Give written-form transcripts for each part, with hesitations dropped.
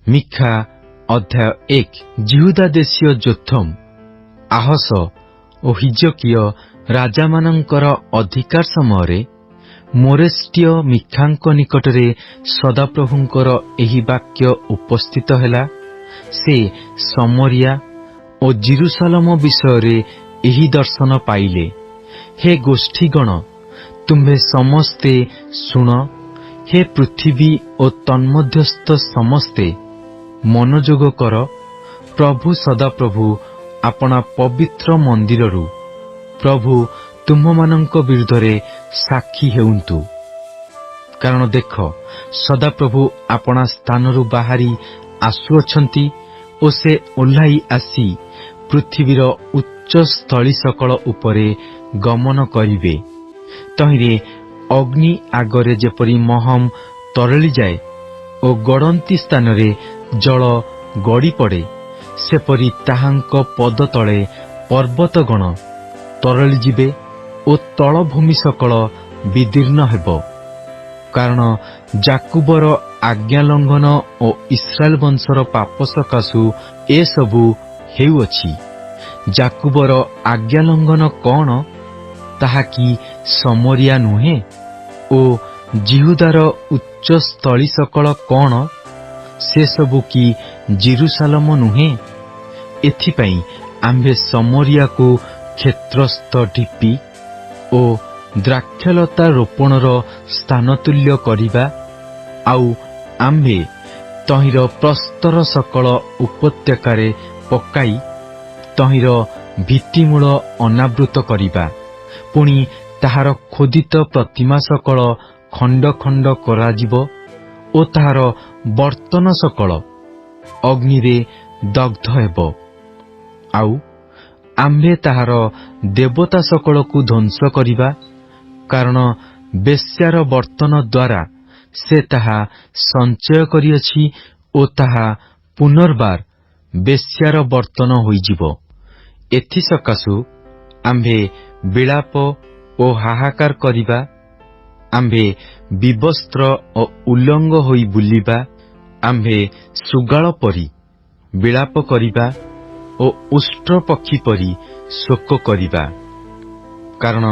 ମିଖା ଅଧ୍ୟାୟ 1। ଜିହୁଦା ଦେଶୀୟ ଯୋଥମ, ଆହସ ଓ ହିଜକିୟ ରାଜାମାନଙ୍କର ଅଧିକାର ସମୟରେ ମୋରେଷ୍ଟିୟ ମିଖାଙ୍କ ନିକଟରେ ସଦାପ୍ରଭୁଙ୍କର ଏହି ବାକ୍ୟ ଉପସ୍ଥିତ ହେଲା। ସେ ସମରିଆ ଓ ଜିରୁସାଲମ ବିଷୟରେ ଏହି ଦର୍ଶନ ପାଇଲେ। ହେ ଗୋଷ୍ଠୀଗଣ, ତୁମ୍ଭେ ସମସ୍ତେ ଶୁଣ। ହେ ପୃଥିବୀ ଓ ତନ୍ମଧ୍ୟସ୍ଥ ସମସ୍ତେ ମନୋଯୋଗ କର। ପ୍ରଭୁ ସଦାପ୍ରଭୁ ଆପଣା ପବିତ୍ର ମନ୍ଦିରରୁ ପ୍ରଭୁ ତୁମ୍ଭମାନଙ୍କ ବିରୁଦ୍ଧରେ ସାକ୍ଷୀ ହେଉନ୍ତୁ। କାରଣ ଦେଖ, ସଦାପ୍ରଭୁ ଆପଣା ସ୍ଥାନରୁ ବାହାରି ଆସୁଅଛନ୍ତି ଓ ସେ ଓହ୍ଲାଇ ଆସି ପୃଥିବୀର ଉଚ୍ଚ ସ୍ଥଳୀ ସକଳ ଉପରେ ଗମନ କରିବେ। ତହିଁରେ ଅଗ୍ନି ଆଗରେ ଯେପରି ମହମ ତରଳିଯାଏ ଓ ଗଡ଼ନ୍ତି ସ୍ଥାନରେ ଜଳ ଗଡ଼ିପଡ଼େ, ସେପରି ତାହାଙ୍କ ପଦତଳେ ପର୍ବତଗଣ ତରଳିଯିବେ ଓ ତଳଭୂମି ସକଳ ବିଦୀର୍ଣ୍ଣ ହେବ। କାରଣ ଯାକୁବର ଆଜ୍ଞା ଲଙ୍ଘନ ଓ ଇସ୍ରାଏଲ ବଂଶର ପାପ ସକାଶୁ ଏସବୁ ହେଉଅଛି। ଯାକୁବର ଆଜ୍ଞା ଲଙ୍ଘନ କଣ? ତାହା କି ସମରିଆ ନୁହେଁ? ଓ ଜିହୁଦାର ଉଚ୍ଚ ସ୍ଥଳୀ ସକଳ କଣ? ସେସବୁ କି ଜିରୁସାଲମ ନୁହେଁ? ଏଥିପାଇଁ ଆମ୍ଭେ ସମରିଆକୁ କ୍ଷେତ୍ରସ୍ଥ ଢିପି ଓ ଦ୍ରାକ୍ଷଲତା ରୋପଣର ସ୍ଥାନତୁଲ୍ୟ କରିବା। ଆଉ ଆମ୍ଭେ ତହିଁର ପ୍ରସ୍ତର ସକଳ ଉପତ୍ୟକାରେ ପକାଇ ତହିଁର ଭିତ୍ତିମୂଳ ଅନାବୃତ କରିବା। ପୁଣି ତାହାର ଖୋଦିତ ପ୍ରତିମା ସକଳ ଖଣ୍ଡ ଖଣ୍ଡ କରାଯିବ ଓ ତାହାର ବର୍ତ୍ତନ ସକଳ ଅଗ୍ନିରେ ଦଗ୍ଧ ହେବ। ଆଉ ଆମ୍ଭେ ତାହାର ଦେବତା ସକଳକୁ ଧ୍ୱଂସ କରିବା। କାରଣ ବେଶ୍ୟାର ବର୍ତ୍ତନ ଦ୍ୱାରା ସେ ତାହା ସଞ୍ଚୟ କରିଅଛି ଓ ତାହା ପୁନର୍ବାର ବେଶ୍ୟାର ବର୍ତ୍ତନ ହୋଇଯିବ। ଏଥିସକାଶୁ ଆମ୍ଭେ ବିଳାପ ଓ ହାହାକାର କରିବା। ଆମ୍ଭେ ବିବସ୍ତ୍ର ଓ ଉଲଙ୍ଗ ହୋଇ ବୁଲିବା। ଆମ୍ଭେ ଶୃଗାଳ ପରି ବିଳାପ କରିବା ଓ ଉଷ୍ଟ୍ର ପକ୍ଷୀ ପରି ଶୋକ କରିବା। କାରଣ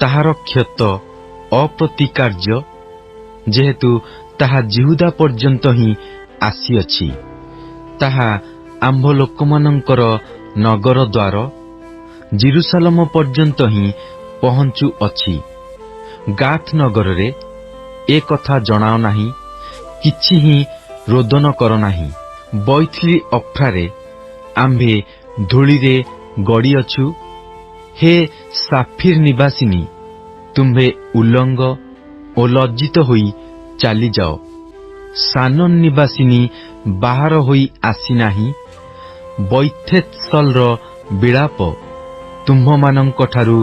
ତାହାର କ୍ଷତ ଅପ୍ରତିକାର୍ଯ୍ୟ, ଯେହେତୁ ତାହା ଜିହୁଦା ପର୍ଯ୍ୟନ୍ତ ହିଁ ଆସିଅଛି। ତାହା ଆମ୍ଭ ଲୋକମାନଙ୍କର ନଗର ଦ୍ୱାର ଜିରୁସାଲମ ପର୍ଯ୍ୟନ୍ତ ହିଁ ପହଞ୍ଚୁଅଛି। ଗାଥ ନଗରରେ ଏ କଥା ଜଣାଅ ନାହିଁ, କିଛି ହିଁ ରୋଦନ କର ନାହିଁ। ବୈଥିଲି ଅଫ୍ରାରେ ଆମ୍ଭେ ଧୂଳିରେ ଗଡ଼ିଅଛୁ। ହେ ସାଫିର ନିବାସିନୀ, ତୁମ୍ଭେ ଉଲଙ୍ଗ ଓ ଲଜ୍ଜିତ ହୋଇ ଚାଲିଯାଅ। ସାନନ୍ ନିବାସିନୀ ବାହାର ହୋଇ ଆସିନାହିଁ। ବୈଥେତ୍ସଲର ବିଳାପ ତୁମ୍ଭମାନଙ୍କଠାରୁ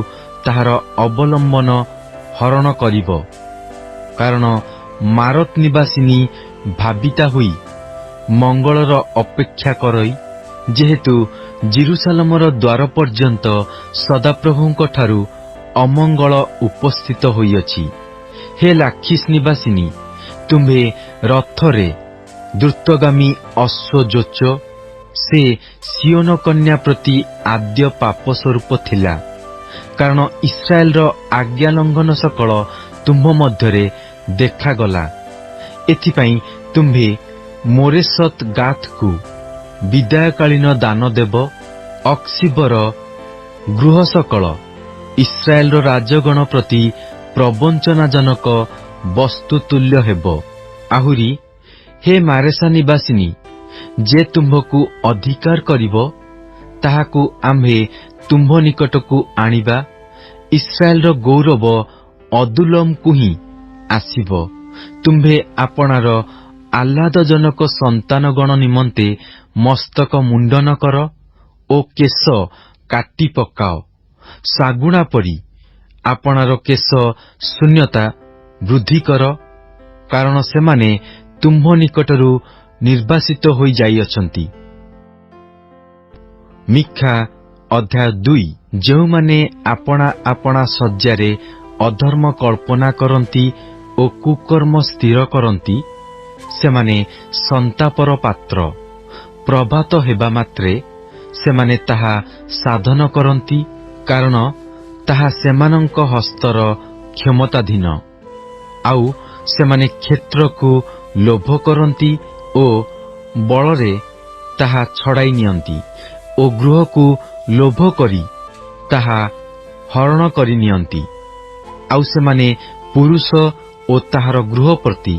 ତାହାର ଅବଲମ୍ବନ ହରଣ କରିବ। କାରଣ ମାରତ ନିବାସିନୀ ଭାବିତା ହୋଇ ମଙ୍ଗଳର ଅପେକ୍ଷା କରଇ, ଯେହେତୁ ଜିରୁସାଲମର ଦ୍ୱାର ପର୍ଯ୍ୟନ୍ତ ସଦାପ୍ରଭୁଙ୍କଠାରୁ ଅମଙ୍ଗଳ ଉପସ୍ଥିତ ହୋଇଅଛି। ହେ ଲାଖିସ୍ ନିବାସିନୀ, ତୁମ୍ଭେ ରଥରେ ଦ୍ରୁତଗାମୀ ଅଶ୍ୱ ଯୋଚ। ସେ ସିଓନ କନ୍ୟା ପ୍ରତି ଆଦ୍ୟ ପାପ ସ୍ୱରୂପ ଥିଲା। କାରଣ ଇସ୍ରାଏଲର ଆଜ୍ଞା ଲଙ୍ଘନ ସକଳ ତୁମ୍ଭ ମଧ୍ୟରେ ଦେଖାଗଲା। ଏଥିପାଇଁ ତୁମ୍ଭେ ମୋରେସତ୍ ଗାଥକୁ ବିଦାୟକାଳୀନ ଦାନ ଦେବ। ଅକ୍ସିବର ଗୃହ ସକଳ ଇସ୍ରାଏଲର ରାଜଗଣ ପ୍ରତି ପ୍ରବଞ୍ଚନାଜନକ ବସ୍ତୁ ତୁଲ୍ୟ ହେବ। ଆହୁରି ହେ ମାରେସା ନିବାସିନୀ, ଯେ ତୁମ୍ଭକୁ ଅଧିକାର କରିବ, ତାହାକୁ ଆମ୍ଭେ ତୁମ୍ଭ ନିକଟକୁ ଆଣିବା। ଇସ୍ରାଏଲର ଗୌରବ ଅଦୁଲ୍ଲମକୁ ହିଁ ଆସିବ। ତୁମ୍ଭେ ଆପଣାର ଆହ୍ଲାଦଜନକ ସନ୍ତାନଗଣ ନିମନ୍ତେ ମସ୍ତକ ମୁଣ୍ଡନ କର ଓ କେଶ କାଟି ପକାଅ। ଶାଗୁଣା ପରି ଆପଣାର କେଶ ଶୂନ୍ୟତା ବୃଦ୍ଧି କର। କାରଣ ସେମାନେ ତୁମ୍ଭ ନିକଟରୁ ନିର୍ବାସିତ ହୋଇ ଯାଇଅଛନ୍ତି। ମିଖା ଅଧ୍ୟାୟ 2। ଯେଉଁମାନେ ଆପଣା ଆପଣା ଶଯ୍ୟାରେ ଅଧର୍ମ କଳ୍ପନା କରନ୍ତି ଓ କୁକର୍ମ ସ୍ଥିର କରନ୍ତି, ସେମାନେ ସନ୍ତାପର ପାତ୍ର। ପ୍ରଭାତ ହେବା ମାତ୍ରେ ସେମାନେ ତାହା ସାଧନ କରନ୍ତି, କାରଣ ତାହା ସେମାନଙ୍କ ହସ୍ତର କ୍ଷମତାଧୀନ। ଆଉ ସେମାନେ କ୍ଷେତ୍ରକୁ ଲୋଭ କରନ୍ତି ଓ ବଳରେ ତାହା ଛଡ଼ାଇ ନିଅନ୍ତି ଓ ଗୃହକୁ ଲୋଭ କରି ତାହା ହରଣ କରି ନିଅନ୍ତି। ଆଉ ସେମାନେ ପୁରୁଷ ଓ ତାହାର ଗୃହ ପ୍ରତି,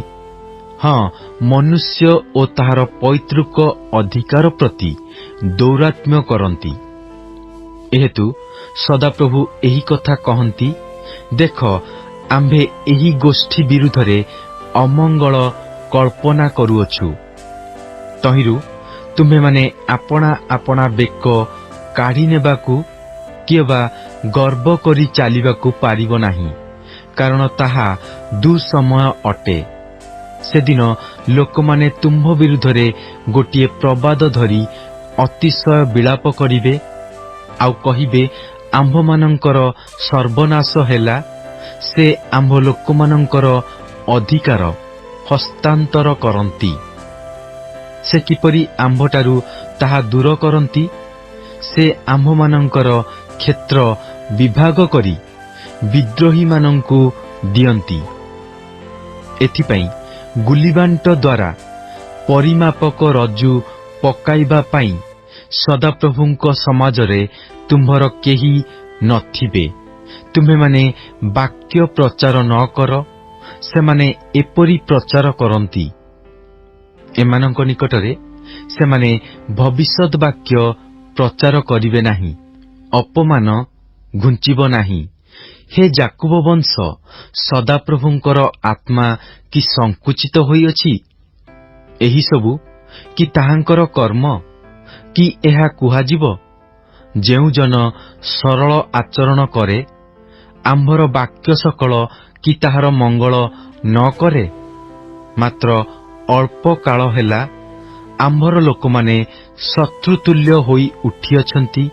ମନୁଷ୍ୟ ଓ ତାହାର ପୈତୃକ ଅଧିକାର ପ୍ରତି ଦୌରାତ୍ମ୍ୟ କରନ୍ତି। ଏହେତୁ ସଦାପ୍ରଭୁ ଏହି କଥା କହନ୍ତି, ଦେଖ, ଆମ୍ଭେ ଏହି ଗୋଷ୍ଠୀ ବିରୁଦ୍ଧରେ ଅମଙ୍ଗଳ କଳ୍ପନା କରୁଅଛୁ। ତହିଁରୁ ତୁମ୍ଭେମାନେ ଆପଣା ଆପଣା ବେକ କାଢ଼ି ନେବାକୁ କିମ୍ବା ଗର୍ବ କରି ଚାଲିବାକୁ ପାରିବ ନାହିଁ, କାରଣ ତାହା ଦୁଃସମୟ ଅଟେ। ସେଦିନ ଲୋକମାନେ ତୁମ୍ଭ ବିରୁଦ୍ଧରେ ଗୋଟିଏ ପ୍ରବାଦ ଧରି ଅତିଶୟ ବିଳାପ କରିବେ, ଆଉ କହିବେ, ଆମ୍ଭମାନଙ୍କର ସର୍ବନାଶ ହେଲା। ସେ ଆମ୍ଭ ଲୋକମାନଙ୍କର ଅଧିକାର ହସ୍ତାନ୍ତର କରନ୍ତି। ସେ କିପରି ଆମ୍ଭଠାରୁ ତାହା ଦୂର କରନ୍ତି? ସେ ଆମ୍ଭମାନଙ୍କର କ୍ଷେତ୍ର ବିଭାଗ କରି ବିଦ୍ରୋହୀମାନଙ୍କୁ ଦିଅନ୍ତି। ଏଥିପାଇଁ ଗୁଲିବାଣ୍ଟ ଦ୍ୱାରା ପରିମାପକ ରଜ୍ଜୁ ପକାଇବା ପାଇଁ ସଦାପ୍ରଭୁଙ୍କ ସମାଜରେ ତୁମ୍ଭର କେହି ନଥିବେ। ତୁମ୍ଭେମାନେ ବାକ୍ୟ ପ୍ରଚାର ନ କର। ସେମାନେ ଏପରି ପ୍ରଚାର କରନ୍ତି। ଏମାନଙ୍କ ନିକଟରେ ସେମାନେ ଭବିଷ୍ୟତ୍ ବାକ୍ୟ ପ୍ରଚାର କରିବେ ନାହିଁ। ଅପମାନ ଘୁଞ୍ଚିବ ନାହିଁ। ହେ ଯାକୁବ ବଂଶ, ସଦାପ୍ରଭୁଙ୍କର ଆତ୍ମା କି ସଂକୁଚିତ ହୋଇଅଛି? ଏହିସବୁ କି ତାହାଙ୍କର କର୍ମ? କି ଏହା କୁହାଯିବ, ଯେଉଁ ଜନ ସରଳ ଆଚରଣ କରେ, ଆମ୍ଭର ବାକ୍ୟ ସକଳ କି ତାହାର ମଙ୍ଗଳ ନ କରେ? ମାତ୍ର ଅଳ୍ପ କାଳ ହେଲା ଆମ୍ଭର ଲୋକମାନେ ଶତ୍ରୁତୁଲ୍ୟ ହୋଇ ଉଠିଅଛନ୍ତି।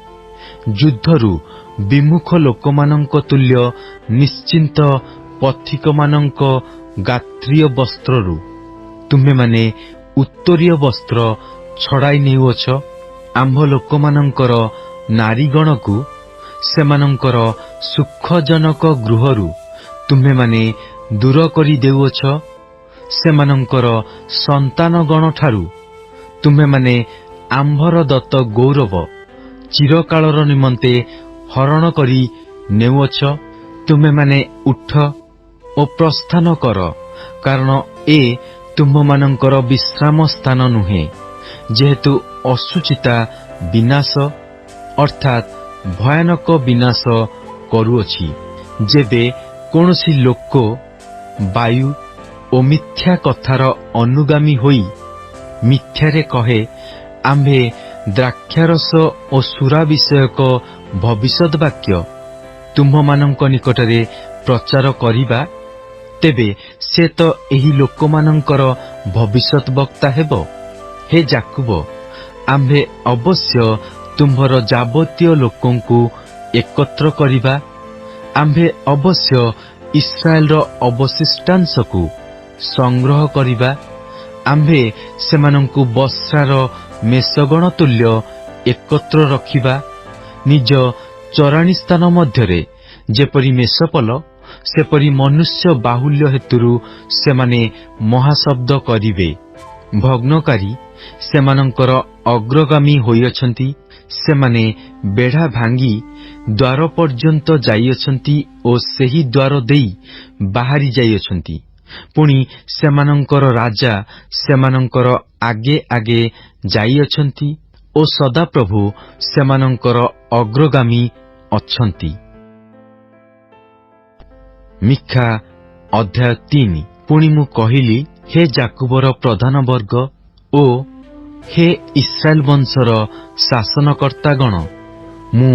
ଯୁଦ୍ଧରୁ ବିମୁଖ ଲୋକମାନଙ୍କ ତୁଲ୍ୟ ନିଶ୍ଚିନ୍ତ ପଥିକମାନଙ୍କ ଗାତ୍ରୀୟ ବସ୍ତ୍ରରୁ ତୁମ୍ଭେମାନେ ଉତ୍ତରୀୟ ବସ୍ତ୍ର ଛଡ଼ାଇ ନେଉଅଛ। ଆମ୍ଭ ଲୋକମାନଙ୍କର ନାରୀଗଣକୁ ସେମାନଙ୍କର ସୁଖଜନକ ଗୃହରୁ ତୁମ୍ଭେମାନେ ଦୂର କରି ଦେଉଅଛ। ସେମାନଙ୍କର ସନ୍ତାନଗଣଠାରୁ ତୁମ୍ଭେମାନେ ଆମ୍ଭର ଦତ୍ତ ଗୌରବ ଚିରକାଳର ନିମନ୍ତେ ହରଣ କରି ନେଉଅଛ। ତୁମ୍ଭେମାନେ ଉଠ ଓ ପ୍ରସ୍ଥାନ କର, କାରଣ ଏ ତୁମ୍ଭମାନଙ୍କର ବିଶ୍ରାମ ସ୍ଥାନ ନୁହେଁ। ଯେହେତୁ ଅସୁଚିତା ବିନାଶ ଅର୍ଥାତ୍ ଭୟାନକ ବିନାଶ କରୁଅଛି। ଯେବେ କୌଣସି ଲୋକ ବାୟୁ ଓ ମିଥ୍ୟା କଥାର ଅନୁଗାମୀ ହୋଇ ମିଥ୍ୟାରେ କହେ, ଆମ୍ଭେ ଦ୍ରାକ୍ଷାରସ ଓ ସୁରା ବିଷୟକ ଭବିଷ୍ୟତ୍ ବାକ୍ୟ ତୁମ୍ଭମାନଙ୍କ ନିକଟରେ ପ୍ରଚାର କରିବା, ତେବେ ସେ ତ ଏହି ଲୋକମାନଙ୍କର ଭବିଷ୍ୟତ୍ ବକ୍ତା ହେବ। ହେ ଯାକୁବ, ଆମ୍ଭେ ଅବଶ୍ୟ ତୁମ୍ଭର ଯାବତୀୟ ଲୋକଙ୍କୁ ଏକତ୍ର କରିବା। ଆମ୍ଭେ ଅବଶ୍ୟ ଇସ୍ରାଏଲର ଅବଶିଷ୍ଟାଂଶକୁ ସଂଗ୍ରହ କରିବା। ଆମ୍ଭେ ସେମାନଙ୍କୁ ବସ୍ରାର ମେଷଗଣ ତୁଲ୍ୟ ଏକତ୍ର ରଖିବା। ନିଜ ଚରାଣୀ ସ୍ଥାନ ମଧ୍ୟରେ ଯେପରି ମେଷପଲ, ସେପରି ମନୁଷ୍ୟ ବାହୁଲ୍ୟ ହେତୁରୁ ସେମାନେ ମହାଶବ୍ଦ କରିବେ। ଭଗ୍ନକାରୀ ସେମାନଙ୍କର ଅଗ୍ରଗାମୀ ହୋଇଅଛନ୍ତି। ସେମାନେ ବେଢ଼ା ଭାଙ୍ଗି ଦ୍ୱାର ପର୍ଯ୍ୟନ୍ତ ଯାଇଅଛନ୍ତି ଓ ସେହି ଦ୍ୱାର ଦେଇ ବାହାରି ଯାଇଅଛନ୍ତି। ପୁଣି ସେମାନଙ୍କର ରାଜା ସେମାନଙ୍କର ଆଗେ ଆଗେ ଯାଇଅଛନ୍ତି ଓ ସଦାପ୍ରଭୁ ସେମାନଙ୍କର ଅଗ୍ରଗାମୀ ଅଛନ୍ତି। ମିଖା ଅଧ୍ୟାୟ 3। ପୁଣି ମୁଁ କହିଲି, ହେ ଯାକୁବର ପ୍ରଧାନ ବର୍ଗ ଓ ହେ ଇସ୍ରାଏଲ ବଂଶର ଶାସନକର୍ତ୍ତାଗଣ, ମୁଁ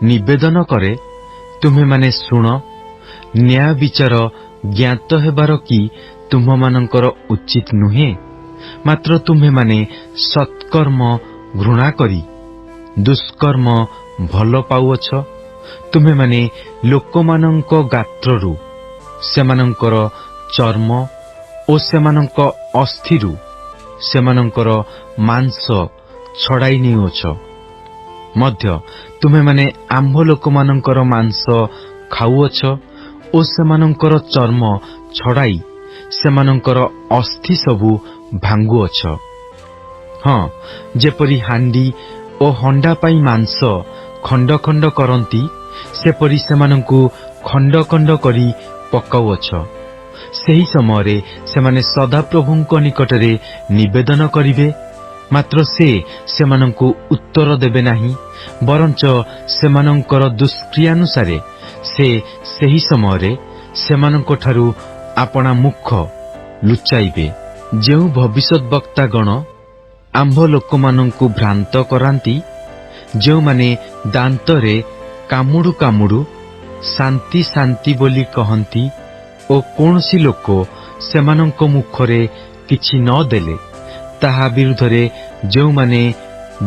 ନିବେଦନ କରେ, ତୁମ୍ଭେମାନେ ଶୁଣ। ନ୍ୟାୟ ବିଚାର ଜ୍ଞାତ ହେବାର କି ତୁମ୍ଭମାନଙ୍କର ଉଚିତ ନୁହେଁ? ମାତ୍ର ତୁମ୍ଭେମାନେ ସତ୍କର୍ମ ଘୃଣା କରି ଦୁଷ୍କର୍ମ ଭଲ ପାଉଅଛ। ତୁମ୍ଭେମାନେ ଲୋକମାନଙ୍କ ଗାତ୍ରରୁ ସେମାନଙ୍କର ଚର୍ମ ଓ ସେମାନଙ୍କ ଅସ୍ଥିରୁ ସେମାନଙ୍କର ମାଂସ ଛଡ଼ାଇ ନେଉଛ। ମଧ୍ୟ ତୁମେମାନେ ଆମ୍ଭ ଲୋକମାନଙ୍କର ମାଂସ ଖାଉଅଛ ଓ ସେମାନଙ୍କର ଚର୍ମ ଛଡ଼ାଇ ସେମାନଙ୍କର ଅସ୍ଥି ସବୁ ଭାଙ୍ଗୁଅଛ। ହଁ, ଯେପରି ହାଣ୍ଡି ଓ ହଣ୍ଡା ପାଇଁ ମାଂସ ଖଣ୍ଡ ଖଣ୍ଡ କରନ୍ତି, ସେପରି ସେମାନଙ୍କୁ ଖଣ୍ଡ ଖଣ୍ଡ କରି ପକାଉଅଛ। ସେହି ସମୟରେ ସେମାନେ ସଦାପ୍ରଭୁଙ୍କ ନିକଟରେ ନିବେଦନ କରିବେ, ମାତ୍ର ସେ ସେମାନଙ୍କୁ ଉତ୍ତର ଦେବେ ନାହିଁ, ବରଞ୍ଚ ସେମାନଙ୍କର ଦୁଷ୍କ୍ରିୟାନୁସାରେ ସେ ସେହି ସମୟରେ ସେମାନଙ୍କଠାରୁ ଆପଣା ମୁଖ ଲୁଚାଇବେ। ଯେଉଁ ଭବିଷ୍ୟଦ୍ବକ୍ତାଗଣ ଆମ୍ଭ ଲୋକମାନଙ୍କୁ ଭ୍ରାନ୍ତ କରାନ୍ତି, ଯେଉଁମାନେ ଦାନ୍ତରେ କାମୁଡୁ କାମୁଡୁ ଶାନ୍ତି ଶାନ୍ତି ବୋଲି କହନ୍ତି ଓ କୌଣସି ଲୋକ ସେମାନଙ୍କ ମୁଖରେ କିଛି ନ ଦେଲେ ତାହା ବିରୁଦ୍ଧରେ ଯେଉଁମାନେ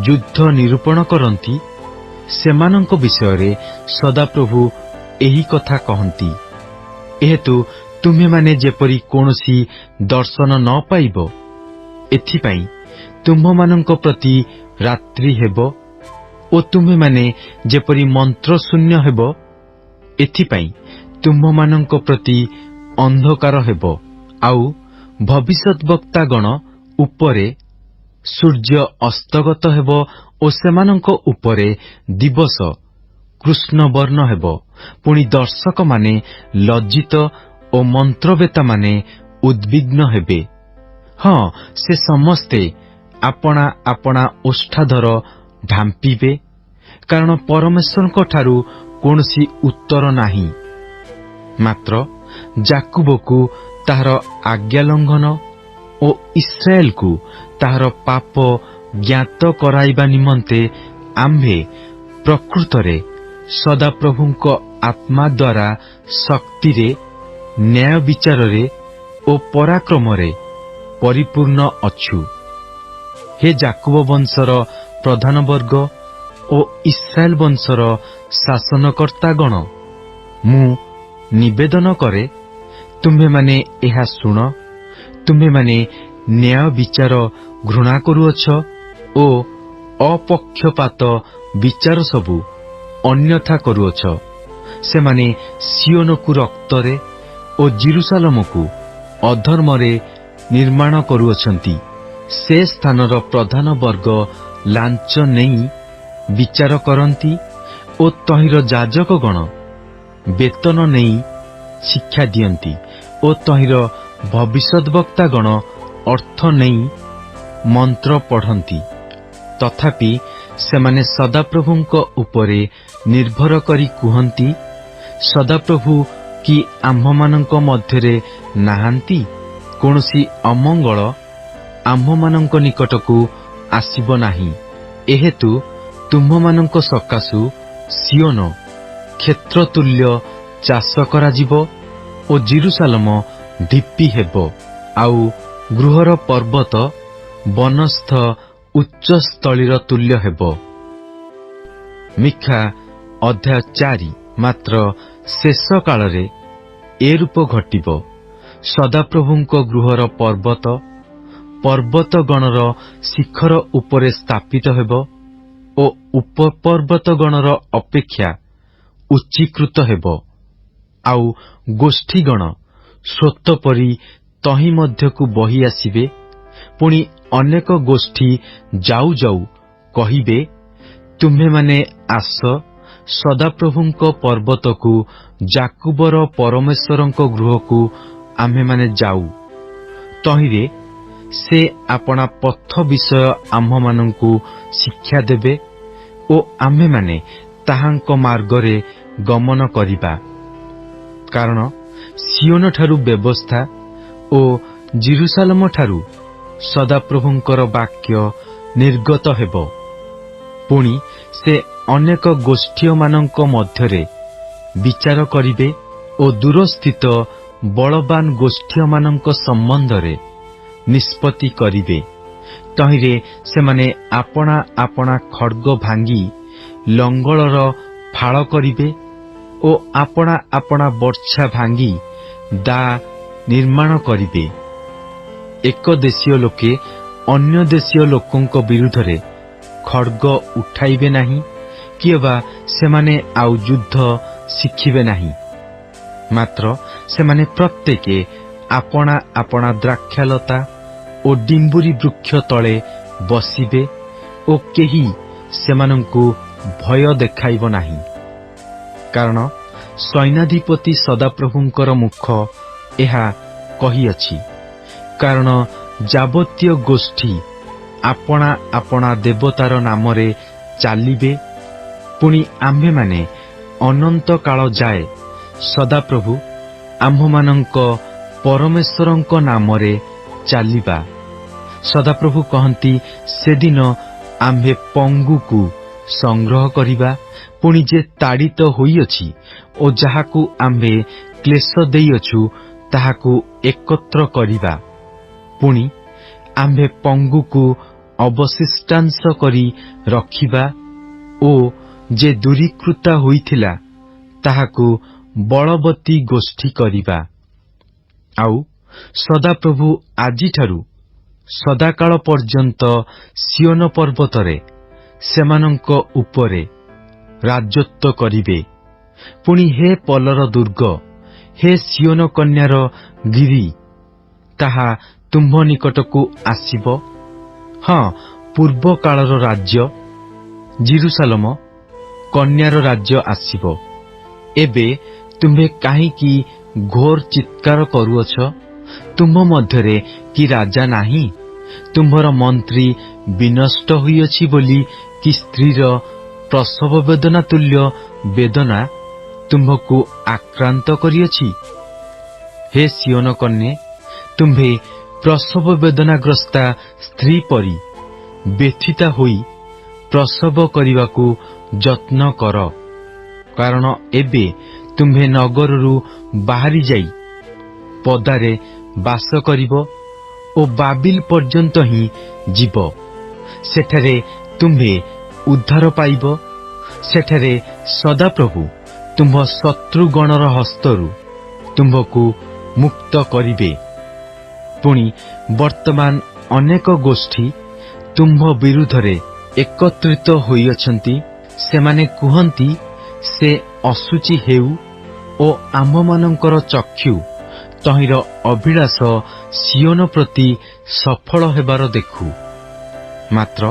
ଯୁଦ୍ଧ ନିରୂପଣ କରନ୍ତି, ସେମାନଙ୍କ ବିଷୟରେ ସଦାପ୍ରଭୁ ଏହି କଥା କହନ୍ତି। ଏହେତୁ ତୁମେମାନେ ଯେପରି କୌଣସି ଦର୍ଶନ ନ ପାଇବ, ଏଥିପାଇଁ ତୁମ୍ଭମାନଙ୍କ ପ୍ରତି ରାତ୍ରି ହେବ ଓ ତୁମେମାନେ ଯେପରି ମନ୍ତ୍ରଶୂନ୍ୟ ହେବ, ଏଥିପାଇଁ ତୁମ୍ଭମାନଙ୍କ ପ୍ରତି ଅନ୍ଧକାର ହେବ। ଆଉ ଭବିଷ୍ୟଦ୍ବକ୍ତାଗଣ ଉପରେ ସୂର୍ଯ୍ୟ ଅସ୍ତଗତ ହେବ ଓ ସେମାନଙ୍କ ଉପରେ ଦିବସ କୃଷ୍ଣବର୍ଣ୍ଣ ହେବ। ପୁଣି ଦର୍ଶକମାନେ ଲଜ୍ଜିତ ଓ ମନ୍ତ୍ରବେତାମାନେ ଉଦ୍ବିଗ୍ନ ହେବେ। ହଁ, ସେ ସମସ୍ତେ ଆପଣା ଆପଣା ଓଷ୍ଠାଧର ଢାମ୍ପିବେ, କାରଣ ପରମେଶ୍ୱରଙ୍କଠାରୁ କୌଣସି ଉତ୍ତର ନାହିଁ। ମାତ୍ର ଯାକୁବକୁ ତାହାର ଆଜ୍ଞା ଲଙ୍ଘନ ଓ ଇସ୍ରାଏଲକୁ ତାହାର ପାପ ଜ୍ଞାତ କରାଇବା ନିମନ୍ତେ ଆମ୍ଭେ ପ୍ରକୃତରେ ସଦାପ୍ରଭୁଙ୍କ ଆତ୍ମା ଦ୍ୱାରା ଶକ୍ତିରେ, ନ୍ୟାୟ ବିଚାରରେ ଓ ପରାକ୍ରମରେ ପରିପୂର୍ଣ୍ଣ ଅଛୁ। ହେ ଯାକୁବ ବଂଶର ପ୍ରଧାନବର୍ଗ ଓ ଇସ୍ରାଏଲ ବଂଶର ଶାସନକର୍ତ୍ତାଗଣ, ମୁଁ ନିବେଦନ କରେ, ତୁମ୍ଭେମାନେ ଏହା ଶୁଣ। ତୁମ୍ଭେମାନେ ନ୍ୟାୟ ବିଚାର ଘୃଣା କରୁଅଛ ଓ ଅପକ୍ଷପାତ ବିଚାର ସବୁ ଅନ୍ୟଥା କରୁଅଛ। ସେମାନେ ସିଓନକୁ ରକ୍ତରେ ଓ ଜେରୁସାଲେମକୁ ଅଧର୍ମରେ ନିର୍ମାଣ କରୁଅଛନ୍ତି। ସେ ସ୍ଥାନର ପ୍ରଧାନ ବର୍ଗ ଲାଞ୍ଚ ନେଇ ବିଚାର କରନ୍ତି ଓ ତହିଁର ଯାଜକଗଣ ବେତନ ନେଇ ଶିକ୍ଷା ଦିଅନ୍ତି ଓ ତହିଁର ଭବିଷ୍ୟଦ୍ବକ୍ତାଗଣ ଅର୍ଥ ନେଇ ମନ୍ତ୍ର ପଢ଼ନ୍ତି। ତଥାପି ସେମାନେ ସଦାପ୍ରଭୁଙ୍କ ଉପରେ ନିର୍ଭର କରି କୁହନ୍ତି, ସଦାପ୍ରଭୁ କି ଆମ୍ଭମାନଙ୍କ ମଧ୍ୟରେ ନାହାନ୍ତି? କୌଣସି ଅମଙ୍ଗଳ ଆମ୍ଭମାନଙ୍କ ନିକଟକୁ ଆସିବ ନାହିଁ। ଏହେତୁ ତୁମ୍ଭମାନଙ୍କ ସକାଶୁ ସିଓନ କ୍ଷେତ୍ରତୁଲ୍ୟ ଚାଷ କରାଯିବ ଓ ଜେରୁସାଲେମ ଢିପି ହେବ, ଆଉ ଗୃହର ପର୍ବତ ବନସ୍ଥ ଉଚ୍ଚସ୍ଥଳୀର ତୁଲ୍ୟ ହେବ। ମିଖା ଅଧ୍ୟାୟ 4। ମାତ୍ର ଶେଷ କାଳରେ ଏ ରୂପ ଘଟିବ, ସଦାପ୍ରଭୁଙ୍କ ଗୃହର ପର୍ବତ ପର୍ବତଗଣର ଶିଖର ଉପରେ ସ୍ଥାପିତ ହେବ ଓ ଉପପର୍ବତଗଣର ଅପେକ୍ଷା ଉଚ୍ଚୀକୃତ ହେବ। ଆଉ ଗୋଷ୍ଠୀଗଣ ସ୍ରୋତ ପରି ତହିଁ ମଧ୍ୟକୁ ବହି ଆସିବେ। ପୁଣି ଅନେକ ଗୋଷ୍ଠୀ ଯାଉ ଯାଉ କହିବେ, ତୁମ୍ଭେମାନେ ଆସ, ସଦାପ୍ରଭୁଙ୍କ ପର୍ବତକୁ, ଯାକୁବର ପରମେଶ୍ୱରଙ୍କ ଗୃହକୁ ଆମ୍ଭେମାନେ ଯାଉ। ତହିଁରେ ସେ ଆପଣା ପଥ ବିଷୟ ଆମ୍ଭମାନଙ୍କୁ ଶିକ୍ଷା ଦେବେ ଓ ଆମ୍ଭେମାନେ ତାହାଙ୍କ ମାର୍ଗରେ ଗମନ କରିବା। କାରଣ ସିଓନଠାରୁ ବ୍ୟବସ୍ଥା ଓ ଜେରୁସାଲେମଠାରୁ ସଦାପ୍ରଭୁଙ୍କର ବାକ୍ୟ ନିର୍ଗତ ହେବ। ପୁଣି ସେ ଅନେକ ଗୋଷ୍ଠୀମାନଙ୍କ ମଧ୍ୟରେ ବିଚାର କରିବେ ଓ ଦୂରସ୍ଥିତ ବଳବାନ ଗୋଷ୍ଠୀମାନଙ୍କ ସମ୍ବନ୍ଧରେ ନିଷ୍ପତ୍ତି କରିବେ। ତହିଁରେ ସେମାନେ ଆପଣା ଆପଣା ଖଡ୍ଗ ଭାଙ୍ଗି ଲଙ୍ଗଳର ଫାଳ କରିବେ ଓ ଆପଣା ଆପଣା ବର୍ଚ୍ଛା ଭାଙ୍ଗି ଦା ନିର୍ମାଣ କରିବେ। ଏକ ଦେଶୀୟ ଲୋକେ ଅନ୍ୟ ଦେଶୀୟ ଲୋକଙ୍କ ବିରୁଦ୍ଧରେ ଖଡ୍ଗ ଉଠାଇବେ ନାହିଁ, କିଏବା ସେମାନେ ଆଉ ଯୁଦ୍ଧ ଶିଖିବେ ନାହିଁ। ମାତ୍ର ସେମାନେ ପ୍ରତ୍ୟେକେ ଆପଣା ଆପଣା ଦ୍ରାକ୍ଷାଲତା ଓ ଡିମ୍ବୁରି ବୃକ୍ଷ ତଳେ ବସିବେ ଓ କେହି ସେମାନଙ୍କୁ ଭୟ ଦେଖାଇବ ନାହିଁ। କାରଣ ସୈନ୍ୟାଧିପତି ସଦାପ୍ରଭୁଙ୍କର ମୁଖ ଏହା କହିଅଛି। କାରଣ ଯାବତୀୟ ଗୋଷ୍ଠୀ ଆପଣା ଆପଣା ଦେବତାର ନାମରେ ଚାଲିବେ, ପୁଣି ଆମ୍ଭେମାନେ ଅନନ୍ତ କାଳ ଯାଏ ସଦାପ୍ରଭୁ ଆମ୍ଭମାନଙ୍କ ପରମେଶ୍ୱରଙ୍କ ନାମରେ ଚାଲିବା। ସଦାପ୍ରଭୁ କହନ୍ତି, ସେଦିନ ଆମ୍ଭେ ପଙ୍ଗୁକୁ ସଂଗ୍ରହ କରିବା, ପୁଣି ଯେ ତାଡ଼ିତ ହୋଇଅଛି ଓ ଯାହାକୁ ଆମ୍ଭେ କ୍ଲେଶ ଦେଇଅଛୁ ତାହାକୁ ଏକତ୍ର କରିବା। ପୁଣି ଆମ୍ଭେ ପଙ୍ଗୁକୁ ଅବଶିଷ୍ଟାଂଶ କରି ରଖିବା ଓ ଯେ ଦୂରୀକୃତ ହୋଇଥିଲା ତାହାକୁ ବଳବତୀ ଗୋଷ୍ଠୀ କରିବା। ଆଉ ସଦାପ୍ରଭୁ ଆଜିଠାରୁ ସଦାକାଳ ପର୍ଯ୍ୟନ୍ତ ସିଓନ ପର୍ବତରେ ସେମାନଙ୍କ ଉପରେ ରାଜତ୍ୱ କରିବେ। ପୁଣି ହେ ପଲର ଦୁର୍ଗ, ହେ ସିଓନ କନ୍ୟାର ଗିରି, ତାହା ତୁମ୍ଭ ନିକଟକୁ ଆସିବ। ହଁ, ପୂର୍ବ କାଳର ରାଜ୍ୟ ଜିରୁସାଲମ କନ୍ୟାର ରାଜ୍ୟ ଆସିବ। ଏବେ ତୁମ୍ଭେ କାହିଁକି ଘୋର ଚିତ୍କାର କରୁଅଛ? ତୁମ୍ଭ ମଧ୍ୟରେ କି ରାଜା ନାହିଁ? ତୁମ୍ଭର ମନ୍ତ୍ରୀ ବିନଷ୍ଟ ହୋଇଅଛି ବୋଲି କି ସ୍ତ୍ରୀର ପ୍ରସବ ବେଦନା ତୁଲ୍ୟ ବେଦନା ତୁମ୍ଭକୁ ଆକ୍ରାନ୍ତ କରିଅଛି? ହେ ସିଓନ କନ୍ୟା, ତୁମ୍ଭେ ପ୍ରସବ ବେଦନାଗ୍ରସ୍ତା ସ୍ତ୍ରୀ ପରି ବ୍ୟଥିତା ହୋଇ ପ୍ରସବ କରିବାକୁ ଯତ୍ନ କର। କାରଣ ଏବେ ତୁମ୍ଭେ ନଗରରୁ ବାହାରି ଯାଇ ପଦାରେ ବାସ କରିବ ଓ ବାବିଲ ପର୍ଯ୍ୟନ୍ତ ହିଁ ଯିବ। ସେଠାରେ ତୁମ୍ଭେ ଉଦ୍ଧାର ପାଇବ। ସେଠାରେ ସଦାପ୍ରଭୁ ତୁମ୍ଭ ଶତ୍ରୁଗଣର ହସ୍ତରୁ ତୁମ୍ଭକୁ ମୁକ୍ତ କରିବେ। ପୁଣି ବର୍ତ୍ତମାନ ଅନେକ ଗୋଷ୍ଠୀ ତୁମ୍ଭ ବିରୁଦ୍ଧରେ ଏକତ୍ରିତ ହୋଇଅଛନ୍ତି। ସେମାନେ କୁହନ୍ତି, ସେ ଅଶୁଚି ହେଉ ଓ ଆମ୍ଭମାନଙ୍କର ଚକ୍ଷୁ ତହିଁର ଅଭିଳାଷ ସିଓନ ପ୍ରତି ସଫଳ ହେବାର ଦେଖୁ। ମାତ୍ର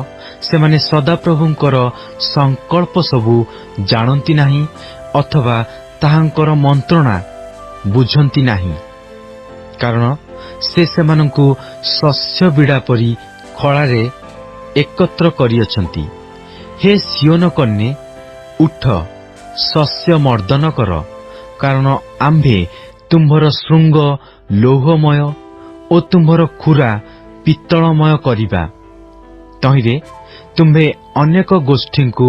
ସେମାନେ ସଦାପ୍ରଭୁଙ୍କର ସଂକଳ୍ପ ସବୁ ଜାଣନ୍ତି ନାହିଁ, ଅଥବା ତାହାଙ୍କର ମନ୍ତ୍ରଣା ବୁଝନ୍ତି ନାହିଁ। କାରଣ ସେ ସେମାନଙ୍କୁ ଶସ୍ୟ ବିଡ଼ା ପରି ଖଳାରେ ଏକତ୍ର କରିଅଛନ୍ତି। ହେ ସିଓନ କନ୍ୟା, ଉଠ, ଶସ୍ୟ ମର୍ଦ୍ଦନ କର। କାରଣ ଆମ୍ଭେ ତୁମ୍ଭର ଶୃଙ୍ଗ ଲୌହମୟ ଓ ତୁମ୍ଭର ଖୁରା ପିତ୍ତଳମୟ କରିବା। ତହିଁରେ ତୁମ୍ଭେ ଅନେକ ଗୋଷ୍ଠୀଙ୍କୁ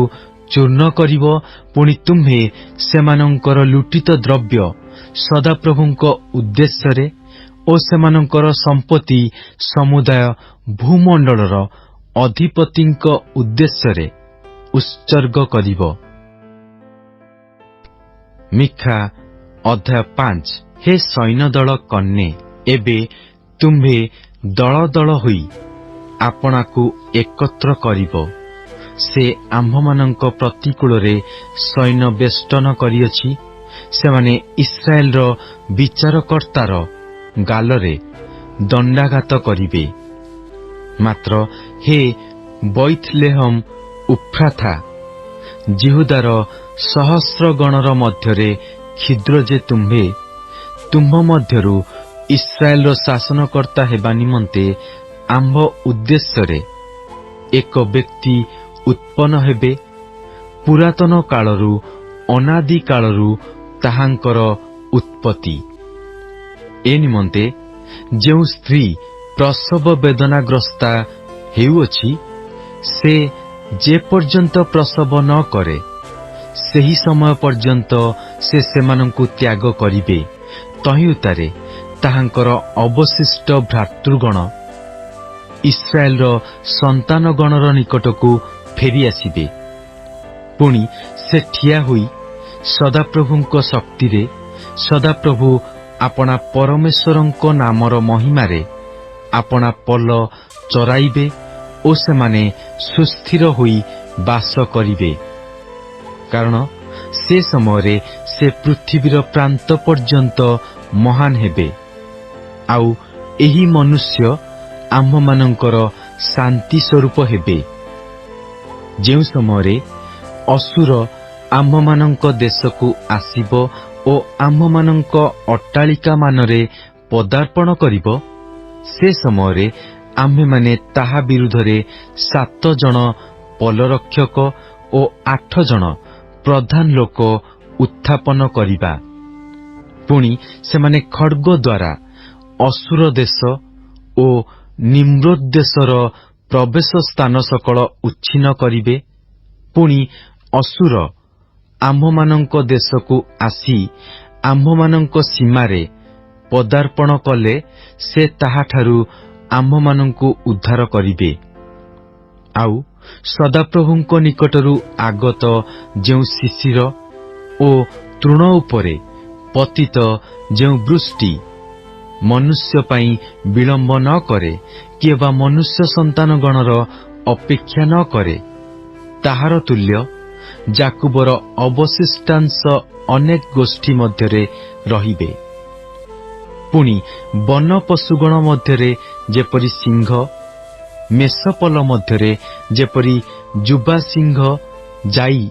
ଚୂର୍ଣ୍ଣ କରିବ। ପୁଣି ତୁମ୍ଭେ ସେମାନଙ୍କର ଲୁଟିତ ଦ୍ରବ୍ୟ ସଦାପ୍ରଭୁଙ୍କ ଉଦ୍ଦେଶ୍ୟରେ ଓ ସେମାନଙ୍କର ସମ୍ପତ୍ତି ସମୁଦାୟ ଭୂମଣ୍ଡଳର ଅଧିପତିଙ୍କ ଉଦ୍ଦେଶ୍ୟରେ ଉତ୍ସର୍ଗ କରିବ। ମିଖା ଅଧ୍ୟାୟ 5। ହେ ସୈନ୍ୟଦଳ କନ୍ୟା, ଏବେ ତୁମ୍ଭେ ଦଳ ଦଳ ହୋଇ ଆପଣାକୁ ଏକତ୍ର କରିବ। ସେ ଆମ୍ଭମାନଙ୍କ ପ୍ରତିକୂଳରେ ସୈନ୍ୟ ବେଷ୍ଟନ କରିଅଛି। ସେମାନେ ଇସ୍ରାଏଲର ବିଚାରକର୍ତ୍ତାର ଗାଲରେ ଦଣ୍ଡାଘାତ କରିବେ। ମାତ୍ର ହେ ବୈଥଲେହମ ଉଫ୍ରାଥା, ଜିହୁଦାର ସହସ୍ରଗଣର ମଧ୍ୟରେ କ୍ଷୁଦ୍ର ଯେ ତୁମ୍ଭେ, ତୁମ୍ଭ ମଧ୍ୟରୁ ଇସ୍ରାଏଲର ଶାସନକର୍ତ୍ତା ହେବା ନିମନ୍ତେ ଆମ୍ଭ ଉଦ୍ଦେଶ୍ୟରେ ଏକ ବ୍ୟକ୍ତି ଉତ୍ପନ୍ନ ହେବେ। ପୁରାତନ କାଳରୁ ଅନାଦି କାଳରୁ ତାହାଙ୍କର ଉତ୍ପତ୍ତି। ଏ ନିମନ୍ତେ ଯେଉଁ ସ୍ତ୍ରୀ ପ୍ରସବ ବେଦନାଗ୍ରସ୍ତା ହେଉଅଛି, ସେ ଯେପର୍ଯ୍ୟନ୍ତ ପ୍ରସବ ନ କରେ ସେହି ସମୟ ପର୍ଯ୍ୟନ୍ତ ସେ ସେମାନଙ୍କୁ ତ୍ୟାଗ କରିବେ। ତହିଁଉତାରେ ତାହାଙ୍କର ଅବଶିଷ୍ଟ ଭ୍ରାତୃଗଣ ଇସ୍ରାଏଲର ସନ୍ତାନଗଣର ନିକଟକୁ ଫେରିଆସିବେ। ପୁଣି ସେ ଠିଆ ହୋଇ ସଦାପ୍ରଭୁଙ୍କ ଶକ୍ତିରେ, ସଦାପ୍ରଭୁ ଆପଣା ପରମେଶ୍ୱରଙ୍କ ନାମର ମହିମାରେ ଆପଣା ପଲ ଚରାଇବେ ଓ ସେମାନେ ସୁସ୍ଥିର ହୋଇ ବାସ କରିବେ। କାରଣ ସେ ସମୟରେ ସେ ପୃଥିବୀର ପ୍ରାନ୍ତ ପର୍ଯ୍ୟନ୍ତ ମହାନ ହେବେ। ଆଉ ଏହି ମନୁଷ୍ୟ ଆମ୍ଭମାନଙ୍କର ଶାନ୍ତି ସ୍ୱରୂପ ହେବେ। ଯେଉଁ ସମୟରେ ଅସୁର ଆମ୍ଭମାନଙ୍କ ଦେଶକୁ ଆସିବ ଓ ଆମ୍ଭମାନଙ୍କ ଅଟ୍ଟାଳିକାମାନରେ ପଦାର୍ପଣ କରିବ, ସେ ସମୟରେ ଆମ୍ଭେମାନେ ତାହା ବିରୁଦ୍ଧରେ 7 ଜଣ ପଲରକ୍ଷକ ଓ 8 ଜଣ ପ୍ରଧାନ ଲୋକ ଉତ୍ଥାପନ କରିବା। ପୁଣି ସେମାନେ ଖଡ୍ଗ ଦ୍ୱାରା ଅସୁର ଦେଶ ଓ ନିମ୍ରୋଦ ଦେଶର ପ୍ରବେଶ ସ୍ଥାନ ସକଳ ଉଚ୍ଛିନ୍ନ କରିବେ। ପୁଣି ଅସୁର ଆମ୍ଭମାନଙ୍କ ଦେଶକୁ ଆସି ଆମ୍ଭମାନଙ୍କ ସୀମାରେ ପଦାର୍ପଣ କଲେ ସେ ତାହାଠାରୁ ଆମ୍ଭମାନଙ୍କୁ ଉଦ୍ଧାର କରିବେ। ଆଉ ସଦାପ୍ରଭୁଙ୍କ ନିକଟରୁ ଆଗତ ଯେଉଁ ଶିଶିର ଓ ତୃଣ ଉପରେ ପତିତ ଯେଉଁ ବୃଷ୍ଟି ମନୁଷ୍ୟ ପାଇଁ ବିଳମ୍ବ ନ କରେ କିମ୍ବା ମନୁଷ୍ୟ ସନ୍ତାନଗଣର ଅପେକ୍ଷା ନ କରେ, ତାହାର ତୁଲ୍ୟ ଯାକୁବର ଅବଶିଷ୍ଟାଂଶ ଅନେକ ଗୋଷ୍ଠୀ ମଧ୍ୟରେ ରହିବେ। ପୁଣି ବନ ପଶୁଗଣ ମଧ୍ୟରେ ଯେପରି ସିଂହ, ମେଷପଲ ମଧ୍ୟରେ ଯେପରି ଯୁବା ସିଂହ ଯାଇ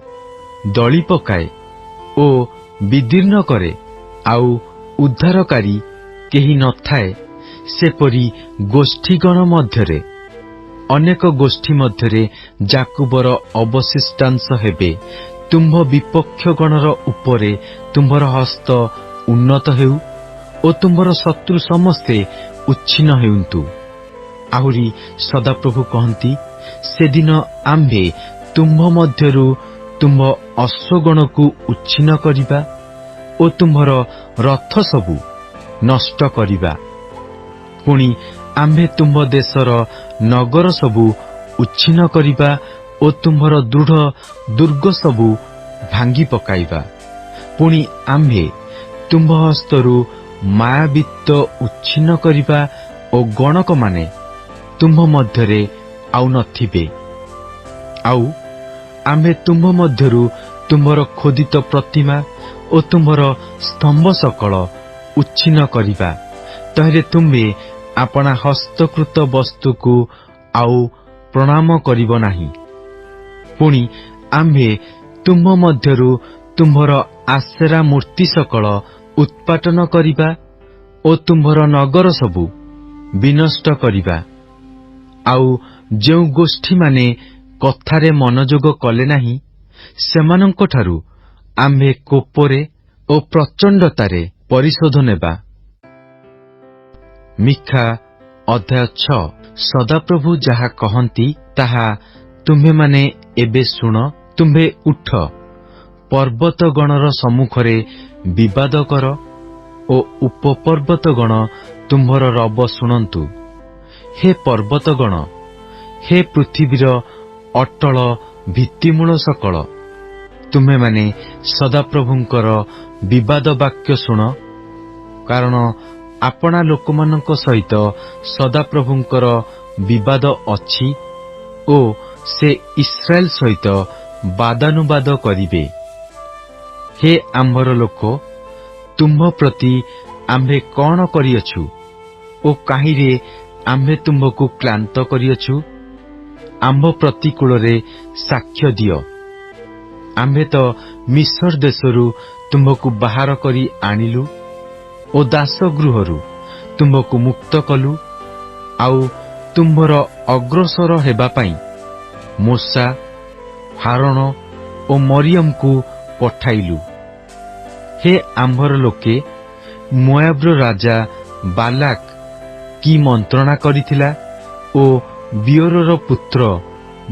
ଦଳି ପକାଏ ଓ ବିଦୀର୍ଣ୍ଣ କରେ, ଆଉ ଉଦ୍ଧାରକାରୀ କେହି ନଥାଏ, ସେପରି ଗୋଷ୍ଠୀଗଣ ମଧ୍ୟରେ ଅନେକ ଗୋଷ୍ଠୀ ମଧ୍ୟରେ ଯାକୁବର ଅବଶିଷ୍ଟାଂଶ ହେବେ। ତୁମ୍ଭ ବିପକ୍ଷଗଣର ଉପରେ ତୁମ୍ଭର ହସ୍ତ ଉନ୍ନତ ହେଉ ଓ ତୁମ୍ଭର ଶତ୍ରୁ ସମସ୍ତେ ଉଚ୍ଛିନ୍ନ ହେଉନ୍ତୁ। ଆହୁରି ସଦାପ୍ରଭୁ କହନ୍ତି, ସେଦିନ ଆମ୍ଭେ ତୁମ୍ଭ ମଧ୍ୟରୁ ତୁମ୍ଭ ଅଶ୍ୱଗଣକୁ ଉଚ୍ଛିନ୍ନ କରିବା ଓ ତୁମ୍ଭର ରଥ ସବୁ ନଷ୍ଟ କରିବା। ପୁଣି ଆମ୍ଭେ ତୁମ୍ଭ ଦେଶର ନଗର ସବୁ ଉଚ୍ଛିନ୍ନ କରିବା ଓ ତୁମ୍ଭର ଦୃଢ଼ ଦୁର୍ଗ ସବୁ ଭାଙ୍ଗି ପକାଇବା। ପୁଣି ଆମ୍ଭେ ତୁମ୍ଭ ହସ୍ତରୁ ମାୟାବିତ୍ତ ଉଚ୍ଛିନ୍ନ କରିବା ଓ ଗଣକମାନେ ତୁମ୍ଭ ମଧ୍ୟରେ ଆଉ ନଥିବେ। ଆଉ ଆମ୍ଭେ ତୁମ୍ଭ ମଧ୍ୟରୁ ତୁମ୍ଭର ଖୋଦିତ ପ୍ରତିମା ଓ ତୁମ୍ଭର ସ୍ତମ୍ଭ ସକଳ ଉଚ୍ଛିନ୍ନ କରିବା। ତହିଁରେ ତୁମ୍ଭେ ଆପଣା ହସ୍ତକୃତ ବସ୍ତୁକୁ ଆଉ ପ୍ରଣାମ କରିବ ନାହିଁ। ପୁଣି ଆମ୍ଭେ ତୁମ୍ଭ ମଧ୍ୟରୁ ତୁମ୍ଭର ଆସେରା ମୂର୍ତ୍ତି ସକଳ ଉତ୍ପାଟନ କରିବା ଓ ତୁମ୍ଭର ନଗର ସବୁ ବିନଷ୍ଟ କରିବା। ଆଉ ଯେଉଁ ଗୋଷ୍ଠୀମାନେ କଥାରେ ମନୋଯୋଗ କଲେ ନାହିଁ, ସେମାନଙ୍କଠାରୁ ଆମ୍ଭେ କୋପରେ ଓ ପ୍ରଚଣ୍ଡତାରେ ପରିଶୋଧ ନେବା। ମିଖା ଅଧ୍ୟାୟ 6। ସଦାପ୍ରଭୁ ଯାହା କହନ୍ତି ତାହା ତୁମ୍ଭେମାନେ ଏବେ ଶୁଣ। ତୁମ୍ଭେ ଉଠ, ପର୍ବତଗଣର ସମ୍ମୁଖରେ ବିବାଦ କର ଓ ଉପପର୍ବତଗଣ ତୁମ୍ଭର ରବ ଶୁଣନ୍ତୁ। ହେ ପର୍ବତଗଣ, ହେ ପୃଥିବୀର ଅଟଳ ଭିତ୍ତିମୂଳ ସକଳ, ତୁମ୍ଭେମାନେ ସଦାପ୍ରଭୁଙ୍କର ବିବାଦ ବାକ୍ୟ ଶୁଣ। କାରଣ ଆପଣା ଲୋକମାନଙ୍କ ସହିତ ସଦାପ୍ରଭୁଙ୍କର ବିବାଦ ଅଛି ଓ ସେ ଇସ୍ରାଏଲ ସହିତ ବାଦାନୁବାଦ କରିବେ। ହେ ଆମ୍ଭର ଲୋକ, ତୁମ୍ଭ ପ୍ରତି ଆମ୍ଭେ କଣ କରିଅଛୁ ଓ କାହିଁରେ ଆମ୍ଭେ ତୁମ୍ଭକୁ କ୍ଳାନ୍ତ କରିଅଛୁ? ଆମ୍ଭ ପ୍ରତିକୂଳରେ ସାକ୍ଷ୍ୟ ଦିଅ। ଆମ୍ଭେ ତ ମିଶର ଦେଶରୁ ତୁମ୍ଭକୁ ବାହାର କରି ଆଣିଲୁ ଓ ଦାସଗୃହରୁ ତୁମ୍ଭକୁ ମୁକ୍ତ କଲୁ। ଆଉ ତୁମ୍ଭର ଅଗ୍ରସର ହେବା ପାଇଁ ମୋଶା, ହାରଣ ଓ ମରିୟମକୁ ପଠାଇଲୁ। ହେ ଆମ୍ଭର ଲୋକେ, ମୋଆବର ରାଜା ବାଲାକ କି ମନ୍ତ୍ରଣା କରିଥିଲା ଓ ବିଓରର ପୁତ୍ର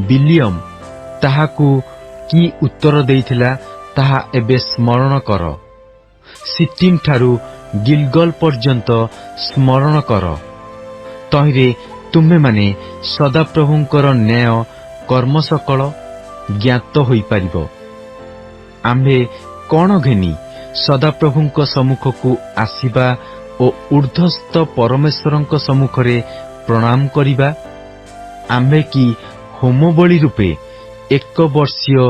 ବିଲିୟମ ତାହାକୁ କି ଉତ୍ତର ଦେଇଥିଲା, ତାହା ଏବେ ସ୍ମରଣ କର। ସିଟିମ୍ ଠାରୁ ଗିଲଗଲ ପର୍ଯ୍ୟନ୍ତ ସ୍ମରଣ କର। ତହିଁରେ ତୁମ୍ଭେମାନେ ସଦାପ୍ରଭୁଙ୍କର ନ୍ୟାୟ କର୍ମ ସକଳ ଜ୍ଞାତ ହୋଇପାରିବ। ଆମ୍ଭେ କଣ ଘେନି ସଦାପ୍ରଭୁଙ୍କ ସମ୍ମୁଖକୁ ଆସିବା ଓ ଊର୍ଦ୍ଧ୍ୱସ୍ଥ ପରମେଶ୍ୱରଙ୍କ ସମ୍ମୁଖରେ ପ୍ରଣାମ କରିବା? ଆମ୍ଭେ କି ହୋମବଳି ରୂପେ 1 ବର୍ଷୀୟ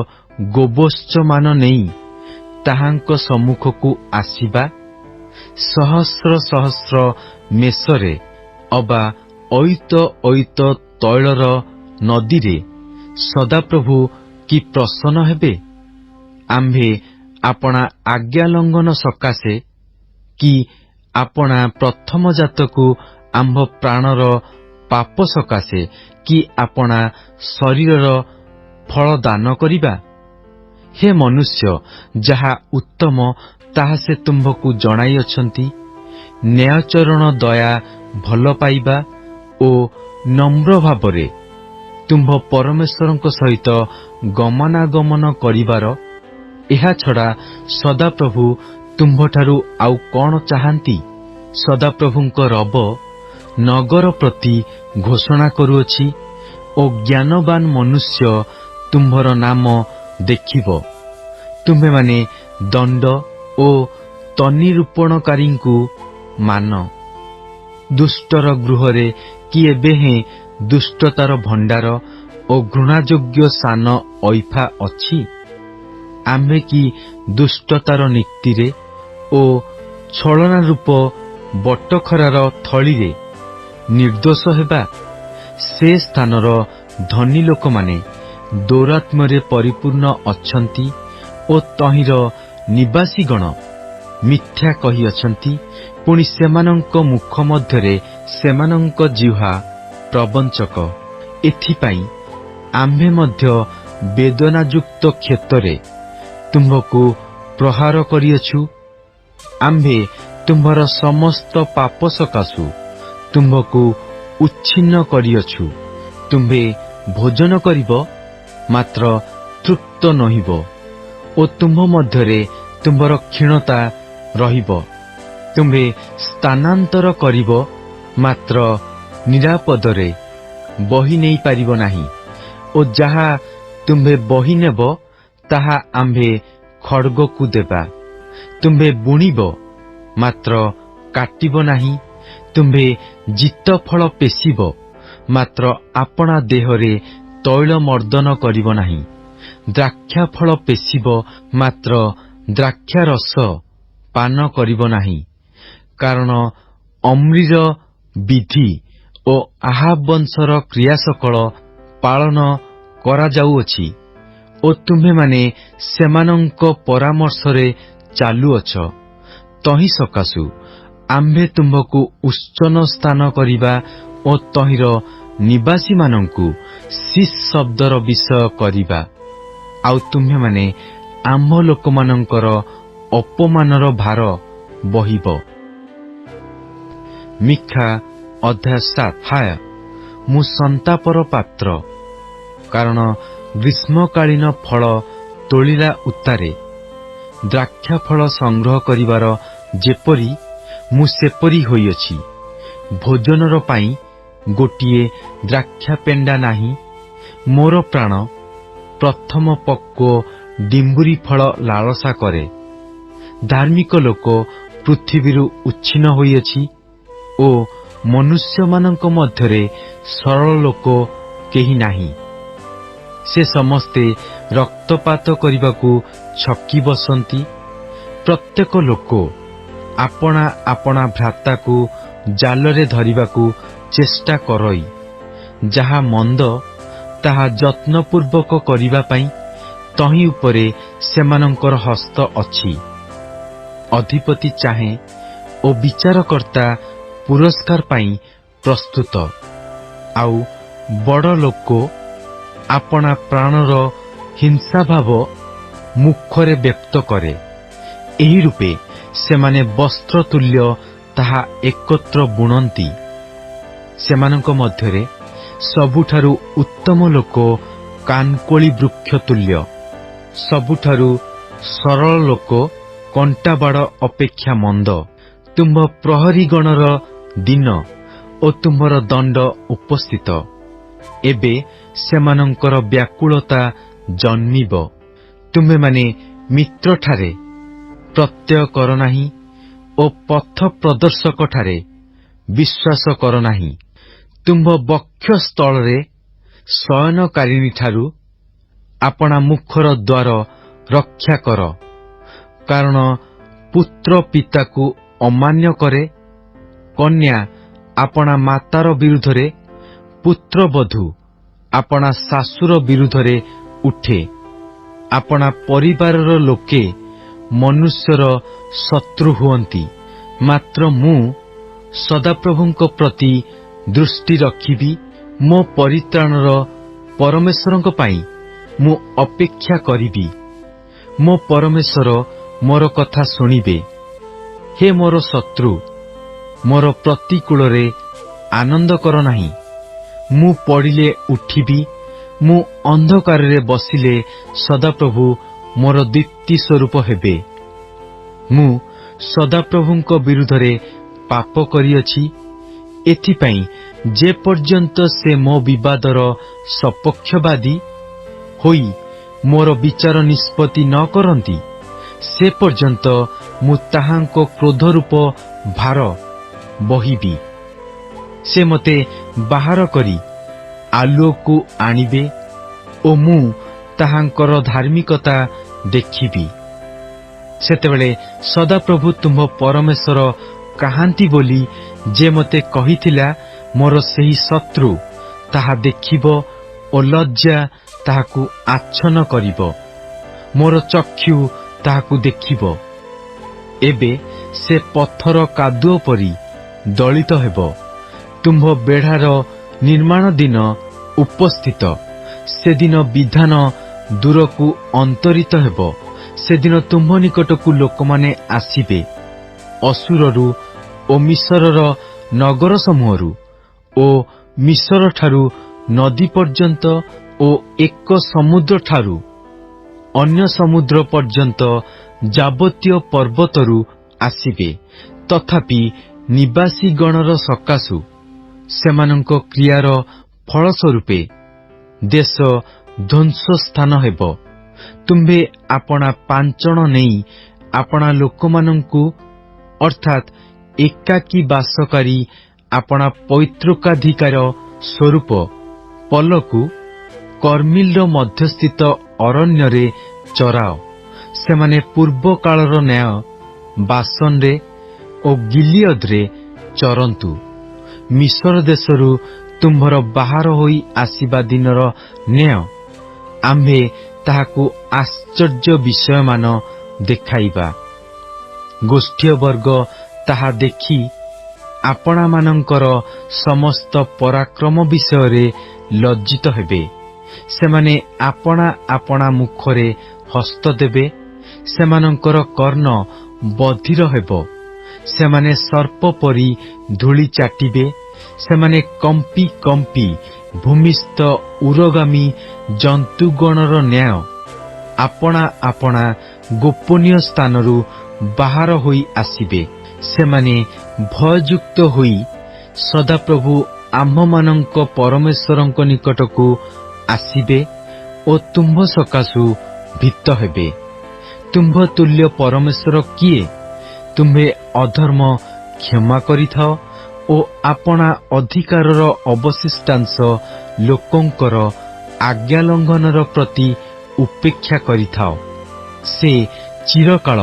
ଗୋବତ୍ସମାନ ନେଇ ତାହାଙ୍କ ସମ୍ମୁଖକୁ ଆସିବା? ସହସ୍ର ସହସ୍ର ମେଷରେ ଅବା ଅୟୁତ ଅୟୁତ ତୈଳର ନଦୀରେ ସଦାପ୍ରଭୁ କି ପ୍ରସନ୍ନ ହେବେ? ଆମ୍ଭେ ଆପଣା ଆଜ୍ଞା ଲଙ୍ଘନ ସକାଶେ କି ଆପଣା ପ୍ରଥମ ଜାତକୁ ଆମ୍ଭ ପ୍ରାଣର ପାପ ସକାଶେ କି ଆପଣା ଶରୀରର ଫଳ ଦାନ କରିବା? ହେ ମନୁଷ୍ୟ, ଯାହା ଉତ୍ତମ ତାହା ସେ ତୁମ୍ଭକୁ ଜଣାଇଅଛନ୍ତି। ନ୍ୟାୟଚରଣ, ଦୟା, ଭଲ ପାଇବା ଓ ନମ୍ର ଭାବରେ ତୁମ୍ଭ ପରମେଶ୍ୱରଙ୍କ ସହିତ ଗମନାଗମନ କରିବାର। ଏହାଛଡ଼ା ସଦାପ୍ରଭୁ ତୁମ୍ଭଠାରୁ ଆଉ କଣ ଚାହାନ୍ତି? ସଦାପ୍ରଭୁଙ୍କ ରବ ନଗର ପ୍ରତି ଘୋଷଣା କରୁଅଛି ଓ ଜ୍ଞାନବାନ ମନୁଷ୍ୟ ତୁମ୍ଭର ନାମ ଦେଖିବ। ତୁମ୍ଭେମାନେ ଦଣ୍ଡ ଓ ତନିରୂପଣକାରୀଙ୍କୁ ମାନ। ଦୁଷ୍ଟର ଗୃହରେ କି ଏବେ ହେଁ ଦୁଷ୍ଟତାର ଭଣ୍ଡାର ଓ ଘୃଣାଯୋଗ୍ୟ ସାନ ଅଇଫା ଅଛି? ଆମ୍ଭେ କି ଦୁଷ୍ଟତାର ନୀତିରେ ଓ ଛଳନାରୂପ ବଟଖରାର ଥଳିରେ ନିର୍ଦ୍ଦୋଷ ହେବା? ସେ ସ୍ଥାନର ଧନୀ ଲୋକମାନେ ଦୌରାତ୍ମ୍ୟରେ ପରିପୂର୍ଣ୍ଣ ଅଛନ୍ତି ଓ ତହିଁର ନିବାସୀଗଣ ମିଥ୍ୟା କହିଅଛନ୍ତି। ପୁଣି ସେମାନଙ୍କ ମୁଖ ମଧ୍ୟରେ ସେମାନଙ୍କ ଜିହ୍ୱା ପ୍ରବଞ୍ଚକ। ଏଥିପାଇଁ ଆମ୍ଭେ ମଧ୍ୟ ବେଦନାଯୁକ୍ତ କ୍ଷେତରେ ତୁମ୍ଭକୁ ପ୍ରହାର କରିଅଛୁ। ଆମ୍ଭେ ତୁମ୍ଭର ସମସ୍ତ ପାପ ସକାଶୁ ତୁମ୍ଭକୁ ଉଚ୍ଛିନ୍ନ କରିଅଛୁ। ତୁମ୍ଭେ ଭୋଜନ କରିବ, ମାତ୍ର ତୃପ୍ତ ନୋହିବ ଓ ତୁମ୍ଭ ମଧ୍ୟରେ ତୁମ୍ଭର କ୍ଷୀଣତା ରହିବ। ତୁମ୍ଭେ ସ୍ଥାନାନ୍ତର କରିବ, ମାତ୍ର ନିରାପଦରେ ବହି ନେଇପାରିବ ନାହିଁ ଓ ଯାହା ତୁମ୍ଭେ ବହି ନେବ ତାହା ଆମ୍ଭେ ଖଡ୍ଗକୁ ଦେବା। ତୁମ୍ଭେ ବୁଣିବ, ମାତ୍ର କାଟିବ ନାହିଁ। ତୁମ୍ଭେ ଜିତ ଫଳ ପେଷିବ, ମାତ୍ର ଆପଣା ଦେହରେ ତୈଳ ମର୍ଦ୍ଦନ କରିବ ନାହିଁ। ଦ୍ରାକ୍ଷା ଫଳ ପେଷିବ, ମାତ୍ର ଦ୍ରାକ୍ଷାରସ ପାନ କରିବ ନାହିଁ। କାରଣ ଅମ୍ରିର ବିଧି ଓ ଆହାବ ବଂଶର କ୍ରିୟାସକଳ ପାଳନ କରାଯାଉଅଛି ଓ ତୁମ୍ଭେମାନେ ସେମାନଙ୍କ ପରାମର୍ଶରେ ଚାଲୁଅଛ। ତହିଁ ସକାଶୁ ଆମ୍ଭେ ତୁମ୍ଭକୁ ଉଚ୍ଚନ ସ୍ଥାନ କରିବା ଓ ତହିଁର ନିବାସୀମାନଙ୍କୁ ଶିସ୍ ଶବ୍ଦର ବିଷୟ କରିବା। ଆଉ ତୁମ୍ଭେମାନେ ଆମ୍ଭ ଲୋକମାନଙ୍କର ଅପମାନର ଭାର ବହିବ। ମିଖା ଅଧ୍ୟାୟ 7। ହାୟ, ମୁଁ ସନ୍ତାପର ପାତ୍ର, କାରଣ ଗ୍ରୀଷ୍ମକାଳୀନ ଫଳ ତୋଳିଲା ଉତ୍ତାରେ ଦ୍ରାକ୍ଷା ଫଳ ସଂଗ୍ରହ କରିବାର ଯେପରି ମୁଁ ସେପରି ହୋଇଅଛି। ଭୋଜନର ପାଇଁ ଗୋଟିଏ ଦ୍ରାକ୍ଷା ପେଣ୍ଡା ନାହିଁ। ମୋର ପ୍ରାଣ ପ୍ରଥମ ପକ୍ୱ ଡିମ୍ବୁରି ଫଳ ଲାଳସା କରେ। ଧାର୍ମିକ ଲୋକ ପୃଥିବୀରୁ ଉଚ୍ଛିନ୍ନ ହୋଇଅଛି ଓ ମନୁଷ୍ୟମାନଙ୍କ ମଧ୍ୟରେ ସରଳ ଲୋକ କେହି ନାହିଁ। ସେ ସମସ୍ତେ ରକ୍ତପାତ କରିବାକୁ ଛକି ବସନ୍ତି। ପ୍ରତ୍ୟେକ ଲୋକ ଆପଣା ଆପଣା ଭ୍ରାତାକୁ ଜାଲରେ ଧରିବାକୁ ଚେଷ୍ଟା କରଇ। ଯାହା ମନ୍ଦ ତାହା ଯତ୍ନପୂର୍ବକ କରିବା ପାଇଁ ତହିଁ ଉପରେ ସେମାନଙ୍କର ହସ୍ତ ଅଛି। ଅଧିପତି ଚାହେଁ ଓ ବିଚାରକର୍ତ୍ତା ପୁରସ୍କାର ପାଇଁ ପ୍ରସ୍ତୁତ। ଆଉ ବଡ଼ ଲୋକ ଆପଣା ପ୍ରାଣର ହିଂସାଭାବ ମୁଖରେ ବ୍ୟକ୍ତ କରେ। ଏହି ରୂପେ ସେମାନେ ବସ୍ତ୍ର ତୁଲ୍ୟ ତାହା ଏକତ୍ର ବୁଣନ୍ତି। ସେମାନଙ୍କ ମଧ୍ୟରେ ସବୁଠାରୁ ଉତ୍ତମ ଲୋକ କାନକୋଳି ବୃକ୍ଷ ତୁଲ୍ୟ। ସବୁଠାରୁ ସରଳ ଲୋକ କଣ୍ଟାବାଡ଼ ଅପେକ୍ଷା ମନ୍ଦ। ତୁମ୍ଭ ପ୍ରହରୀଗଣର ଦିନ ଓ ତୁମ୍ଭର ଦଣ୍ଡ ଉପସ୍ଥିତ। ଏବେ ସେମାନଙ୍କର ବ୍ୟାକୁଳତା ଜନ୍ମିବ। ତୁମ୍ଭେମାନେ ମିତ୍ରଠାରେ ପ୍ରତ୍ୟୟ କର ନାହିଁ ଓ ପଥ ପ୍ରଦର୍ଶକଠାରେ ବିଶ୍ୱାସ କର ନାହିଁ। ତୁମ୍ଭ ବକ୍ଷସ୍ଥଳରେ ଶୟନକାରିଣୀଠାରୁ ଆପଣା ମୁଖର ଦ୍ୱାର ରକ୍ଷା କର। କାରଣ ପୁତ୍ର ପିତାକୁ ଅମାନ୍ୟ କରେ, କନ୍ୟା ଆପଣା ମାତାର ବିରୁଦ୍ଧରେ, ପୁତ୍ରବଧୂ ଆପଣା ଶାଶୁର ବିରୁଦ୍ଧରେ ଉଠେ। ଆପଣା ପରିବାରର ଲୋକେ ମନୁଷ୍ୟର ଶତ୍ରୁ ହୁଅନ୍ତି। ମାତ୍ର ମୁଁ ସଦାପ୍ରଭୁଙ୍କ ପ୍ରତି ଦୃଷ୍ଟି ରଖିବି। ମୋ ପରିତ୍ରାଣର ପରମେଶ୍ୱରଙ୍କ ପାଇଁ ମୁଁ ଅପେକ୍ଷା କରିବି। ମୋ ପରମେଶ୍ୱର ମୋର କଥା ଶୁଣିବେ। ହେ ମୋର ଶତ୍ରୁ, ମୋର ପ୍ରତିକୂଳରେ ଆନନ୍ଦ କର ନାହିଁ। ମୁଁ ପଡ଼ିଲେ ଉଠିବି, ମୁଁ ଅନ୍ଧକାରରେ ବସିଲେ ସଦାପ୍ରଭୁ ମୋର ଦୀପ୍ତି ସ୍ୱରୂପ ହେବେ। ମୁଁ ସଦାପ୍ରଭୁଙ୍କ ବିରୁଦ୍ଧରେ ପାପ କରିଅଛି। ଏଥିପାଇଁ ଯେ ପର୍ଯ୍ୟନ୍ତ ସେ ମୋ ବିବାଦର ସପକ୍ଷବାଦୀ ହୋଇ ମୋର ବିଚାର ନିଷ୍ପତ୍ତି ନ କରନ୍ତି, ସେ ପର୍ଯ୍ୟନ୍ତ ମୁଁ ତାହାଙ୍କ କ୍ରୋଧରୂପ ଭାର ବହିବି। ସେ ମୋତେ ବାହାର କରି ଆଲୁଅକୁ ଆଣିବେ ଓ ମୁଁ ତାହାଙ୍କର ଧାର୍ମିକତା ଦେଖିବି। ସେତେବେଳେ ସଦାପ୍ରଭୁ ତୁମ୍ଭ ପରମେଶ୍ୱର କାହାନ୍ତି ବୋଲି ଯେ ମୋତେ କହିଥିଲା, ମୋର ସେହି ଶତ୍ରୁ ତାହା ଦେଖିବ ଓ ଲଜ୍ଜା ତାହାକୁ ଆଚ୍ଛନ୍ନ କରିବ। ମୋର ଚକ୍ଷୁ ତାହାକୁ ଦେଖିବ। ଏବେ ସେ ପଥର କାଦୁଅ ପରି ଦଳିତ ହେବ। ତୁମ୍ଭ ବେଢ଼ାର ନିର୍ମାଣ ଦିନ ଉପସ୍ଥିତ। ସେଦିନ ବିଧାନ ଦୂରକୁ ଅନ୍ତରିତ ହେବ। ସେଦିନ ତୁମ୍ଭ ନିକଟକୁ ଲୋକମାନେ ଆସିବେ, ଅସୁରରୁ ଓ ମିଶରର ନଗର ସମୂହରୁ ଓ ମିଶରଠାରୁ ନଦୀ ପର୍ଯ୍ୟନ୍ତ ଓ ଏକ ସମୁଦ୍ରଠାରୁ ଅନ୍ୟ ସମୁଦ୍ର ପର୍ଯ୍ୟନ୍ତ ଯାବତୀୟ ପର୍ବତରୁ ଆସିବେ। ତଥାପି ନିବାସୀଗଣର ସକାଶୁ ସେମାନଙ୍କ କ୍ରିୟାର ଫଳସ୍ୱରୂପେ ଦେଶ ଧ୍ୱଂସସ୍ଥାନ ହେବ। ତୁମ୍ଭେ ଆପଣା ପାଞ୍ଚଣ ନେଇ ଆପଣା ଲୋକମାନଙ୍କୁ ଅର୍ଥାତ୍ ଏକାକୀ ବାସକାରୀ ଆପଣା ପୈତୃକାଧିକାର ସ୍ୱରୂପ ପଲକୁ କର୍ମିଲ୍ର ମଧ୍ୟସ୍ଥିତ ଅରଣ୍ୟରେ ଚରାଅ। ସେମାନେ ପୂର୍ବକାଳର ନ୍ୟାୟ ବାସନରେ ଓ ଗିଲିୟଦରେ ଚରନ୍ତୁ। ମିଶର ଦେଶରୁ ତୁମ୍ଭର ବାହାର ହୋଇ ଆସିବା ଦିନର ନ୍ୟାୟ ଆମ୍ଭେ ତାହାକୁ ଆଶ୍ଚର୍ଯ୍ୟ ବିଷୟମାନ ଦେଖାଇବା। ଗୋଷ୍ଠୀୟ ବର୍ଗ ତାହା ଦେଖି ଆପଣାମାନଙ୍କର ସମସ୍ତ ପରାକ୍ରମ ବିଷୟରେ ଲଜ୍ଜିତ ହେବେ। ସେମାନେ ଆପଣା ଆପଣା ମୁଖରେ ହସ୍ତ ଦେବେ। ସେମାନଙ୍କର କର୍ଣ୍ଣ ବଧିର ହେବ। ସେମାନେ ସର୍ପ ପରି ଧୂଳି ଚାଟିବେ। ସେମାନେ କମ୍ପି କମ୍ପି ଭୂମିସ୍ଥ ଉରଗାମୀ ଜନ୍ତୁଗଣର ନ୍ୟାୟ ଆପଣା ଆପଣା ଗୋପନୀୟ ସ୍ଥାନରୁ ବାହାର ହୋଇ ଆସିବେ। ସେମାନେ ଭୟଯୁକ୍ତ ହୋଇ ସଦାପ୍ରଭୁ ଆମ୍ଭମାନଙ୍କ ପରମେଶ୍ୱରଙ୍କ ନିକଟକୁ ଆସିବେ ଓ ତୁମ୍ଭ ସକାଶୁ ଭୀତ ହେବେ। ତୁମ୍ଭ ତୁଲ୍ୟ ପରମେଶ୍ୱର କିଏ? ତୁମ୍ଭେ ଅଧର୍ମ କ୍ଷମା କରିଥାଅ ଓ ଆପଣା ଅଧିକାରର ଅବଶିଷ୍ଟାଂଶ ଲୋକଙ୍କର ଆଜ୍ଞାଲଙ୍ଘନର ପ୍ରତି ଉପେକ୍ଷା କରିଥାଅ। ସେ ଚିରକାଳ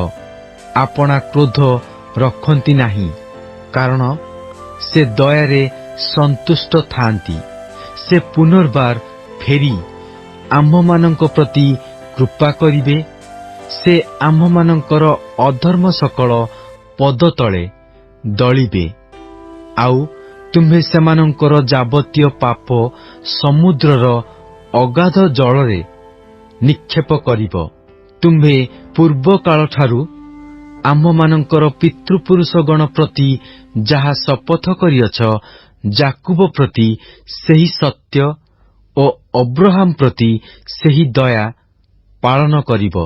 ଆପଣା କ୍ରୋଧ ରଖନ୍ତି ନାହିଁ, କାରଣ ସେ ଦୟାରେ ସନ୍ତୁଷ୍ଟ ଥାଆନ୍ତି। ସେ ପୁନର୍ବାର ଫେରି ଆମ୍ଭମାନଙ୍କ ପ୍ରତି କୃପା କରିବେ। ସେ ଆମ୍ଭମାନଙ୍କର ଅଧର୍ମ ସକଳ ପଦତଳେ ଦଳିବେ। ଆଉ ତୁମ୍ଭେ ସେମାନଙ୍କର ଯାବତୀୟ ପାପ ସମୁଦ୍ରର ଅଗାଧ ଜଳରେ ନିକ୍ଷେପ କରିବ। ତୁମ୍ଭେ ପୂର୍ବକାଳଠାରୁ ଆମ୍ଭମାନଙ୍କର ପିତୃପୁରୁଷଗଣ ପ୍ରତି ଯାହା ଶପଥ କରିଅଛ, ଯାକୁବ ପ୍ରତି ସେହି ସତ୍ୟ ଓ ଅବ୍ରାହମ ପ୍ରତି ସେହି ଦୟା ପାଳନ କରିବ।